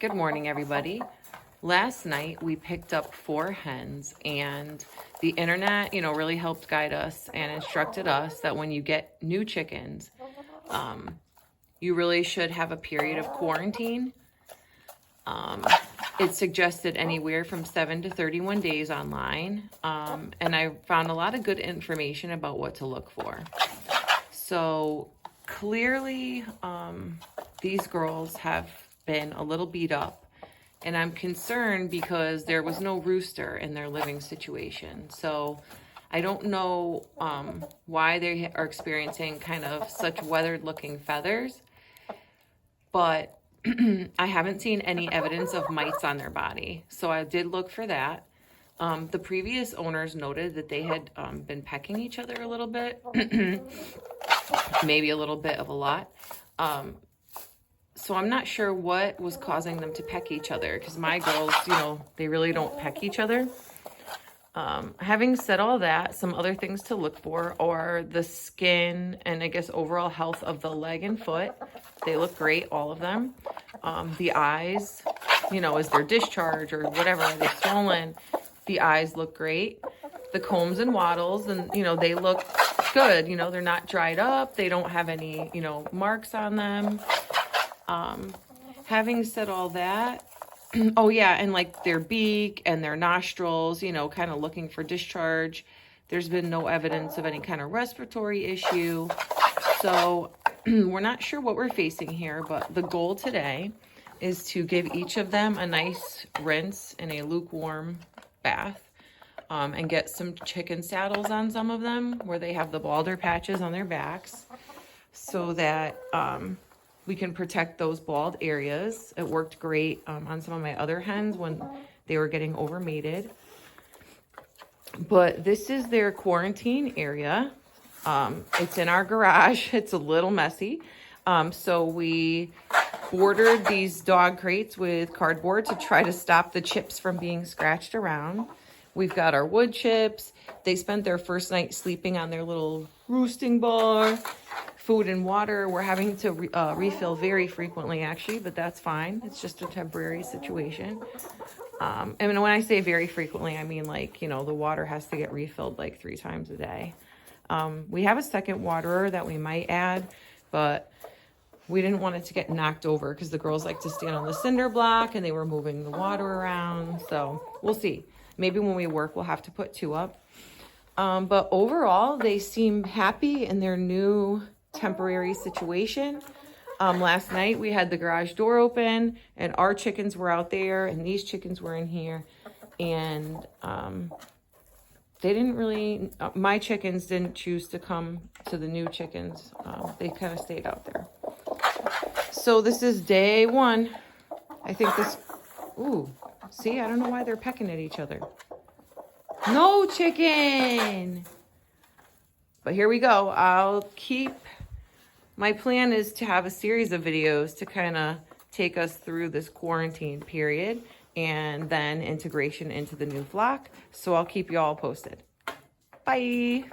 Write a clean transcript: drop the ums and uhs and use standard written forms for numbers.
Good morning, everybody. Last night we picked up 4 hens, and the internet, really helped guide us and instructed us that when you get new chickens, you really should have a period of quarantine. It suggested anywhere from 7 to 31 days online, and I found a lot of good information about what to look for. So clearly, these girls have been a little beat up, and I'm concerned because there was no rooster in their living situation. So I don't know why they are experiencing kind of such weathered looking feathers, but I haven't seen any evidence of mites on their body. So I did look for that. The previous owners noted that they had been pecking each other a little bit, maybe a little bit of a lot. So I'm not sure what was causing them to peck each other, because my girls, they really don't peck each other. Having said all that, some other things to look for are the skin and I guess overall health of the leg and foot. They look great, all of them. The eyes, is there discharge or whatever, are they swollen? The eyes look great. The combs and wattles, and they look good. They're not dried up. They don't have any, marks on them. Having said all that, oh yeah, and like their beak and their nostrils, kind of looking for discharge. There's been no evidence of any kind of respiratory issue. So we're not sure what we're facing here, but the goal today is to give each of them a nice rinse in a lukewarm bath, and get some chicken saddles on some of them where they have the balder patches on their backs, so that we can protect those bald areas. It worked great on some of my other hens when they were getting overmated. But this is their quarantine area. It's in our garage. It's a little messy. So we bordered these dog crates with cardboard to try to stop the chips from being scratched around. We've got our wood chips. They spent their first night sleeping on their little roosting bar. Food and water, we're having to refill very frequently, actually, but that's fine. It's just a temporary situation. And when I say very frequently, I mean the water has to get refilled like 3 times a day. We have a second waterer that we might add, but we didn't want it to get knocked over because the girls like to stand on the cinder block and they were moving the water around. So we'll see. Maybe when we work, we'll have to put 2 up. But overall, they seem happy in their new temporary situation. Last night we had the garage door open and our chickens were out there and these chickens were in here, and they didn't really, my chickens didn't choose to come to the new chickens. They kind of stayed out there. So this is day 1. I think this, ooh, see, I don't know why they're pecking at each other. No chicken. But here we go. My plan is to have a series of videos to kind of take us through this quarantine period and then integration into the new flock. So I'll keep you all posted. Bye.